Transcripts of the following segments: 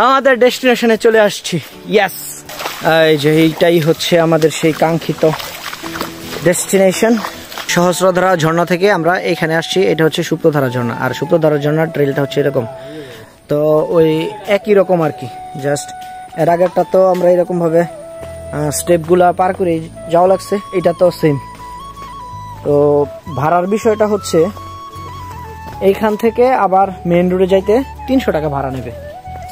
আমাদের ডেস্টিনেশনে চলে আসছি। ইয়েস, এই যে এইটাই হচ্ছে আমাদের সেই কাঙ্ক্ষিত ডেস্টিনেশন। সহস্রধারা ঝর্ণা থেকে আমরা এখানে আসছি। এটা হচ্ছে সুপ্তধারা ঝর্ণা, আর সুপ্তধারা ঝর্ণার ট্রেলটা হচ্ছে এরকম। তো ওই একই রকম আর কি, জাস্ট এর আগেরটা তো আমরা এরকম ভাবে স্টেপগুলা পার করে যাওয়া লাগছে, এটা তো সেম। তো ভাড়ার বিষয়টা হচ্ছে এইখান থেকে আবার মেন রোডে যাইতে 300 টাকা ভাড়া নেবে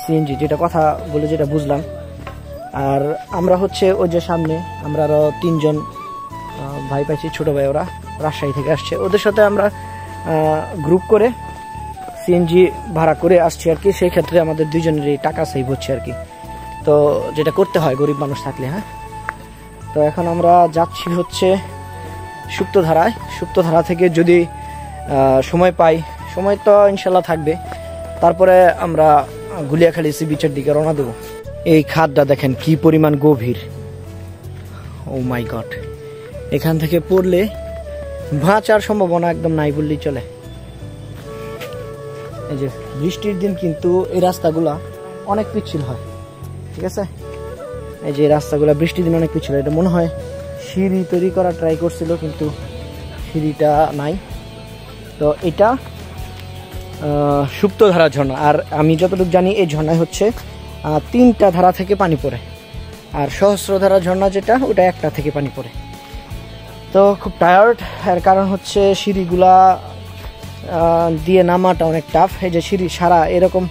সিএনজি, যেটা কথা বলে যেটা বুঝলাম। আর আমরা হচ্ছে ওই যে সামনে আমরা আরো 3 জন ভাই পাইছি, ছোট ভাই, ওরা রাজশাহী থেকে আসছে। ওদের সাথে আমরা গ্রুপ করে সিএনজি ভাড়া করে আসছি আর কি। সেই ক্ষেত্রে আমাদের 2 জনেরই টাকা সেভ হচ্ছে আর কি। তো যেটা করতে হয় গরিব মানুষ থাকলে। হ্যাঁ, তো এখন আমরা যাচ্ছি হচ্ছে সুপ্তধারায়। সুপ্তধারা থেকে যদি সময় পাই, সময় তো ইনশাল্লাহ থাকবে, তারপরে আমরা গুলিয়াখালী সি বিচের দিকে রওনা দেবো। এই খাদটা দেখেন কি পরিমাণ গভীর, ও মাই গড। এখান থেকে পড়লে বাঁচার সম্ভাবনা একদম নাই বললেই চলে। এই যে বৃষ্টির দিন কিন্তু এই রাস্তাগুলা অনেক পিচ্ছিল হয়, ঠিক আছে। এই যে রাস্তাগুলা বৃষ্টির দিন অনেক পিচ্ছিল, এটা মনে হয় সিঁড়ি তৈরি করা ট্রাই করছিল, কিন্তু সিঁড়িটা নাই। তো এটা সুপ্তধারা ঝর্ণা। আর আমি যতটুকু জানি এই ঝর্ণায় হচ্ছে 3টা ধারা থেকে পানি পড়ে, আর সহস্রধারা ঝর্ণা যেটা, ওটা 1টা থেকে পানি পড়ে। তো খুব টায়ার্ড, এর কারণ হচ্ছে সিঁড়িগুলা দিয়ে নামাটা অনেক টাফ। এই যে সিঁড়ি সারা এরকম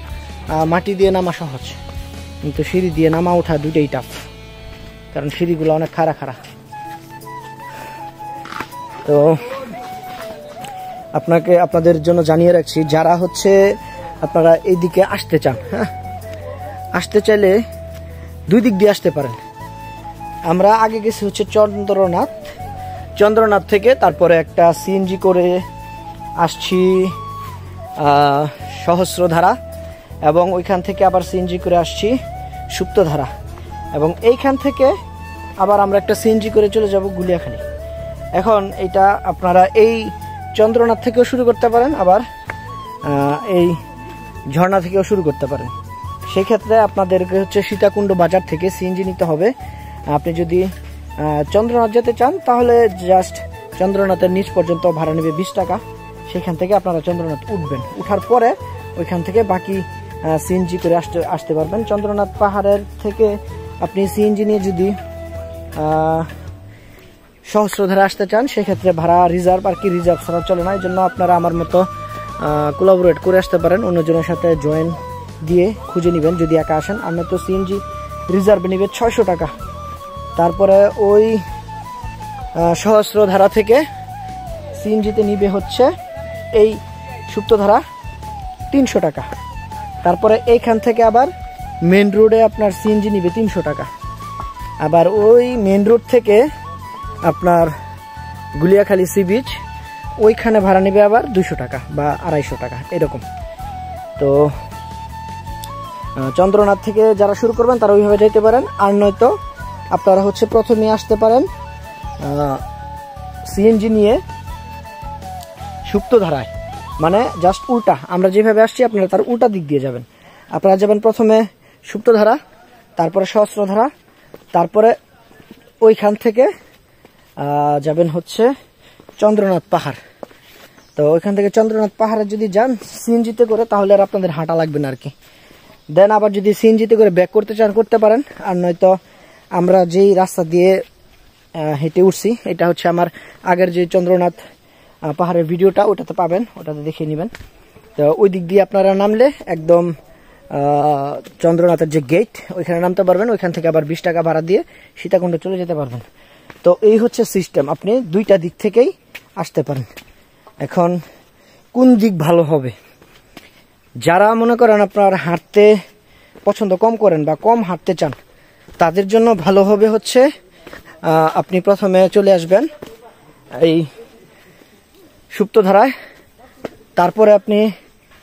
মাটি দিয়ে নামা সহজ, কিন্তু সিঁড়ি দিয়ে নামা ওঠা দুটোই টাফ, কারণ সিঁড়িগুলো অনেক খাড়া খাড়া। তো আপনাদের জন্য জানিয়ে রাখছি, যারা হচ্ছে আপনারা এইদিকে আসতে চান, হ্যাঁ, আসতে চাইলে 2 দিক দিয়ে আসতে পারেন। আমরা আগে গেছি হচ্ছে চন্দ্রনাথ থেকে, তারপরে একটা সিএনজি করে আসছি সহস্রধারা, এবং ওইখান থেকে আবার সিএনজি করে আসছি সুপ্তধারা, এবং এইখান থেকে আবার আমরা একটা সিএনজি করে চলে যাব গুলিয়াখালী। এখন এটা আপনারা এই চন্দ্রনাথ থেকেও শুরু করতে পারেন, আবার এই ঝর্ণা থেকেও শুরু করতে পারেন। সেই ক্ষেত্রে আপনাদেরকে হচ্ছে সীতাকুণ্ড বাজার থেকে সিএনজি নিতে হবে। আপনি যদি চন্দ্রনাথ যেতে চান তাহলে জাস্ট চন্দ্রনাথের নিচ পর্যন্ত ভাড়া নেবে 20 টাকা। সেখান থেকে আপনারা চন্দ্রনাথ উঠবেন, উঠার পরে ওইখান থেকে বাকি সিএনজি করে আসতে পারবেন। চন্দ্রনাথ পাহাড়ের থেকে আপনি সিএনজি নিয়ে যদি সহস্রধারা আসতে চান, সেক্ষেত্রে ভাড়া রিজার্ভ আর কি, রিজার্ভ ছাড়া চলে না। এই জন্য আপনারা আমার মতো কোলাবোরেট করে আসতে পারেন, অন্যজনের সাথে জয়েন দিয়ে খুঁজে নেবেন যদি একা আসেন। আমরা তো সিএনজি রিজার্ভে নেবে 600 টাকা। তারপরে ওই সহস্রধারা থেকে সিএনজিতে নিবে হচ্ছে এই সুপ্তধারা 300 টাকা। তারপরে এইখান থেকে আবার মেন রোডে আপনার সিএনজি নিবে 300 টাকা। আবার ওই মেন রোড থেকে আপনার গুলিয়াখালী সি বিচ, ওইখানে ভাড়া নেবে আবার 200 টাকা বা 250 টাকা এরকম। তো চন্দ্রনাথ থেকে যারা শুরু করবেন তারা ওইভাবে যেতে পারেন, আর নয়তো আপনারা হচ্ছে প্রথমে আসতে পারেন সিএনজি নিয়ে সুপ্তধারায়, মানে জাস্ট উল্টা, আমরা যেভাবে আসছি আপনারা তার উল্টা দিক দিয়ে যাবেন। আপনারা যাবেন প্রথমে সুপ্তধারা, তারপরে সহস্রধারা, তারপরে ওইখান থেকে যাবেন হচ্ছে চন্দ্রনাথ পাহাড়। তো ওইখান থেকে চন্দ্রনাথ পাহাড়ে যদি যান সিএনজিতে করে, তাহলে আর আপনাদের হাঁটা লাগবে না আর কি। দেন আবার যদি সিএনজিতে করে ব্যাক করতে চান করতে পারেন, আর নয়তো আমরা যেই রাস্তা দিয়ে হেঁটে উঠছি, এটা হচ্ছে আমার আগের যে চন্দ্রনাথ পাহাড়ের ভিডিওটা, ওটাতে পাবেন, ওটাতে দেখে নেবেন। তো ওই দিক দিয়ে আপনারা নামলে একদম চন্দ্রনাথের যে গেট, ওইখানে নামতে পারবেন। ওইখান থেকে আবার 20 টাকা ভাড়া দিয়ে সীতাকুণ্ড চলে যেতে পারবেন। তো এই হচ্ছে সিস্টেম, আপনি 2টা দিক থেকেই আসতে পারেন। এখন কোন দিক ভালো হবে, যারা মনে করেন আপনার হাঁটতে পছন্দ কম করেন বা কম হাঁটতে চান, তাদের জন্য ভালো হবে হচ্ছে আপনি প্রথমে চলে আসবেন এই সুপ্তধারায়, তারপরে আপনি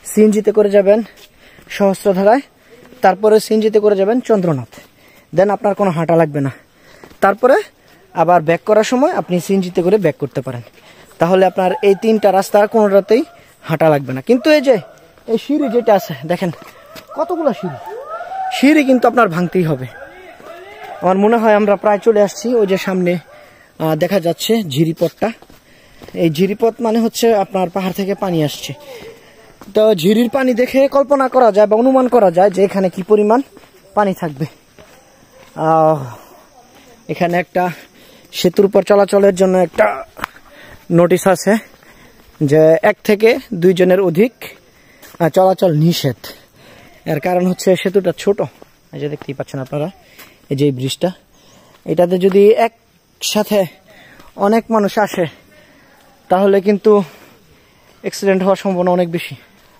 সিএনজিতে করে যাবেন সহস্রধারায়, তারপরে সিএনজিতে করে যাবেন চন্দ্রনাথ। দেন আপনার কোনো হাঁটা লাগবে না। তারপরে আবার ব্যাক করার সময় আপনি সিএনজিতে করে ব্যাক করতে পারেন। তাহলে আপনার এই 3টা রাস্তা কোনোটাতেই হাঁটা লাগবে না। কিন্তু এই যে এই সিঁড়ি যেটা আছে দেখেন কতগুলো সিঁড়ি, সিঁড়ি কিন্তু আপনার ভাঙতেই হবে। আমার মনে হয় আমরা প্রায় চলে আসছি। ওই যে সামনে দেখা যাচ্ছে ঝিরিপথটা। এই ঝিরিপথ মানে হচ্ছে আপনার পাহাড় থেকে পানি আসছে। তো ঝিরির পানি দেখে কল্পনা করা যায় বা অনুমান করা যায় যে এখানে কি পরিমাণ পানি থাকবে। এখানে একটা সেতুর উপর চলাচলের জন্য একটা নোটিশ আছে যে 1 থেকে 2 জনের অধিক চলাচল নিষেধ। এর কারণ হচ্ছে সেতুটা ছোট, এই যে দেখতেই পাচ্ছেন আপনারা, এই যে ব্রিজটা, এটাতে যদি একসাথে অনেক মানুষ আসে তাহলে কিন্তু অ্যাক্সিডেন্ট হওয়ার সম্ভাবনা অনেক বেশি।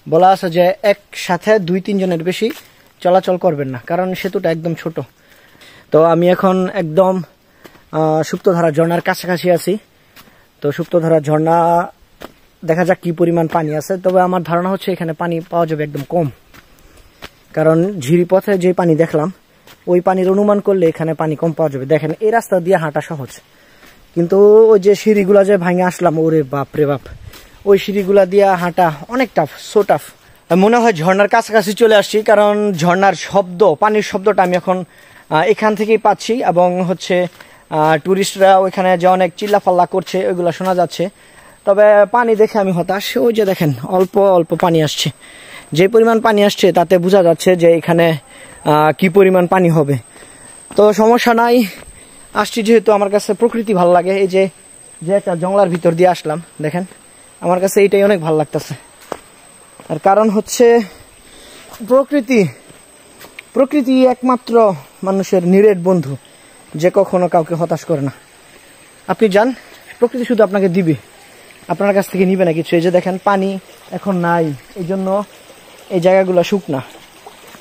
বলা আছে যে একসাথে 2-3 জনের বেশি চলাচল করবেন না, কারণ সেতুটা একদম ছোট। তো আমি এখন একদম সুপ্তধারা ঝর্ণার কাছাকাছি আছি। তো সুপ্তধারা ঝর্ণা দেখা যাক কি পরিমাণ পানি আছে। তবে আমার ধারণা হচ্ছে এখানে পানি পাওয়া যাবে একদম কম, কারণ ঝিরিপথে যে পানি দেখলাম ওই পানির অনুমান করলে এখানে পানি কম পাওয়া যাবে। দেখেন এই রাস্তা দিয়ে হাঁটা সহজ, কিন্তু ওই যে সিঁড়িগুলা যে ভাঙে আসলাম, ওরে বাপ রে বাপ, ওই সিঁড়িগুলা দিয়ে হাঁটা অনেক টাফ, সো টাফ। মনে হয় ঝর্ণার কাছাকাছি চলে আসছি, কারণ ঝর্ণার শব্দ, পানির শব্দটা আমি এখন এখান থেকেই পাচ্ছি, এবং হচ্ছে টুরিস্টরা ওইখানে যে অনেক চিল্লাফাল্লা করছে ওইগুলো শোনা যাচ্ছে। তবে পানি দেখে আমি হতাশ। ওই যে দেখেন অল্প অল্প পানি আসছে, যে পরিমাণ পানি আসছে তাতে বোঝা যাচ্ছে যে এখানে কি পরিমাণ পানি হবে। তো সমস্যা নাই, আসছি যেহেতু। আমার কাছে প্রকৃতি ভালো লাগে। এই যে একটা জঙ্গলার ভিতর দিয়ে আসলাম, দেখেন আমার কাছে এইটাই অনেক ভালো লাগতেছে। আর কারণ হচ্ছে প্রকৃতি একমাত্র মানুষের নিরেট বন্ধু, যে কখনো কাউকে হতাশ করে না। আপনি যান, প্রকৃতি শুধু আপনাকে দিবে, আপনার কাছ থেকে নিবে না কিছু। এই যে দেখেন পানি এখন নাই, এই জন্য এই জায়গাগুলো শুকনা,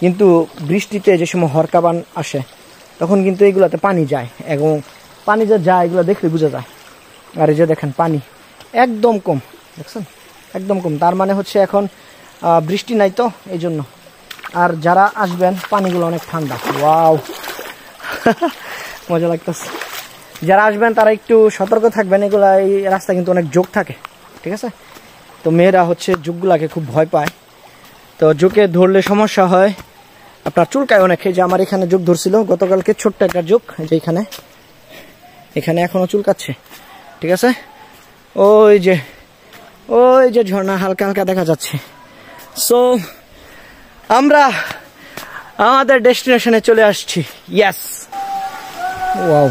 কিন্তু বৃষ্টিতে যে সময় হরকাবান আসে তখন কিন্তু এগুলাতে পানি যায়, এবং পানি যে যায় এগুলো দেখলে বোঝা যায়। আর এই যে দেখেন পানি একদম কম, দেখছেন একদম কম। তার মানে হচ্ছে এখন বৃষ্টি নাই, তো এই জন্য। আর যারা আসবেন পানিগুলো অনেক ঠান্ডা, ওয়াও মজা লাগতেছে। যারা আসবেন তারা একটু সতর্ক থাকবেন, এগুলা এই রাস্তা কিন্তু অনেক যোগ থাকে, ঠিক আছে? তো মেয়েরা হচ্ছে যোগগুলাকে খুব ভয় পায়, তো যোগে ধরলে সমস্যা হয়, আপনার চুলকায় অনেক। এই যে আমার এখানে যোগ ধরছিল গতকালকে, ছোট্ট একটা যোগ, যে এখানে এখনো চুলকাচ্ছে, ঠিক আছে? ওই যে ঝর্ণা হালকা হালকা দেখা যাচ্ছে। সো আমরা আমাদের ডেস্টিনেশনে চলে আসছি। Yes, wow.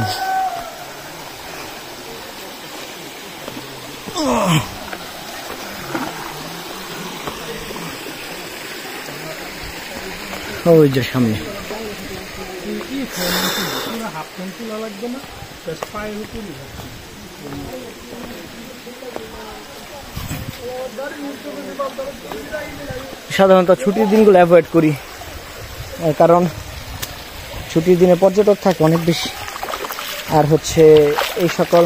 ওই যে সামনে সাধারণত ছুটির দিনগুলো অ্যাভয়েড করি, কারণ ছুটির দিনে পর্যটক থাকে অনেক বেশি। আর হচ্ছে এই সকল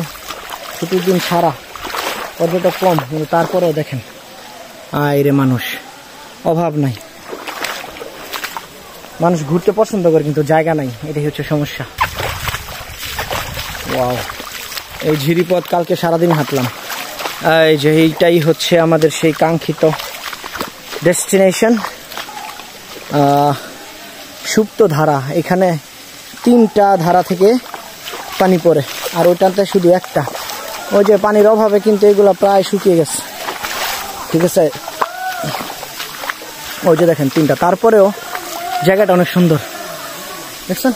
ছুটির দিন ছাড়া পর্যটক কম, কিন্তু তারপরেও দেখেন আইরে মানুষ অভাব নাই। মানুষ ঘুরতে পছন্দ করে কিন্তু জায়গা নাই, এটাই হচ্ছে সমস্যা। ওয়াও, এই ঝিরিপথ কালকে সারাদিন হাঁটলাম। এই যে এইটাই হচ্ছে আমাদের সেই কাঙ্ক্ষিত ডেস্টিনেশন, সুপ্ত ধারা। এখানে 3টা ধারা থেকে পানি পড়ে, আর ওইটাতে শুধু একটা। ওই যে পানির অভাবে কিন্তু এগুলো প্রায় শুকিয়ে গেছে, ঠিক আছে? ওই যে দেখেন 3টা, তারপরেও জায়গাটা অনেক সুন্দর, দেখছেন?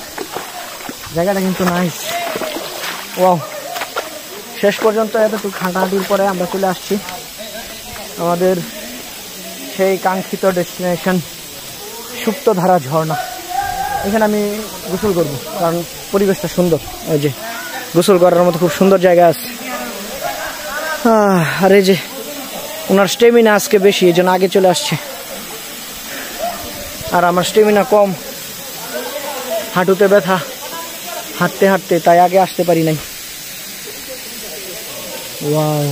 জায়গাটা কিন্তু নাইস। ওয়াও, শেষ পর্যন্ত এতটুকু হাঁটাহাঁটির পরে আমরা চলে আসছি আমাদের সেই কাঙ্ক্ষিত ডেস্টিনেশন সুপ্তধারা ঝর্ণা। এখানে আমি গোসল করব, কারণ পরিবেশটা সুন্দর। ওই যে গোসল করার মতো খুব সুন্দর জায়গা আছে। আর এই যে ওনার স্টেমিনা আজকে বেশি, এই জন্য আগে চলে আসছে, আর আমার স্টেমিনা কম, হাঁটুতে ব্যথা হাঁটতে হাঁটতে, তাই আগে আসতে পারি নাই। ওয়াও,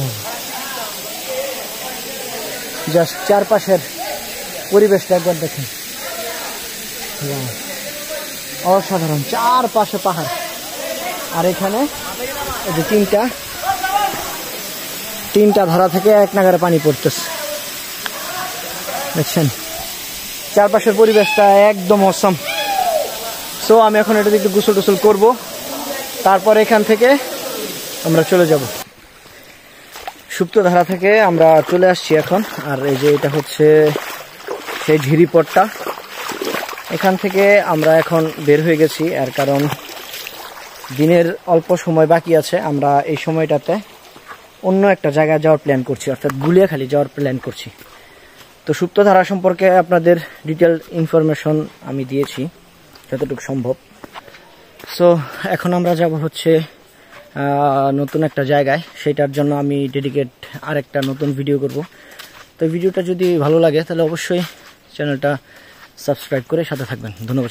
জাস্ট চারপাশের পরিবেশটা একবার দেখেন, অসাধারণ। চারপাশে পাহাড়, আর এখানে এই যে তিনটা ধারা থেকে এক নাগারে পানি পড়তেছে, দেখছেন? চারপাশের পরিবেশটা একদম অসম। সো আমি এখন এটাতে একটু গোসল টোসল করবো, তারপর এখান থেকে আমরা চলে যাব। সুপ্তধারা থেকে আমরা চলে আসছি এখন। আর এই যে এটা হচ্ছে সেই ঝিরিপথটা, এখান থেকে আমরা এখন বের হয়ে গেছি। আর কারণ দিনের অল্প সময় বাকি আছে, আমরা এই সময়টাতে অন্য একটা জায়গায় যাওয়ার প্ল্যান করছি, অর্থাৎ গুলিয়াখালী যাওয়ার প্ল্যান করছি। তো সুপ্তধারা সম্পর্কে আপনাদের ডিটেল ইনফরমেশন আমি দিয়েছি যতটুকু সম্ভব। সো এখন আমরা যাব হচ্ছে নতুন একটা জায়গায়, সেটার জন্য আমি ডেডিকেট আরেকটা নতুন ভিডিও করব। তো ভিডিওটা যদি ভালো লাগে তাহলে অবশ্যই চ্যানেলটা সাবস্ক্রাইব করে সাথে থাকবেন। ধন্যবাদ।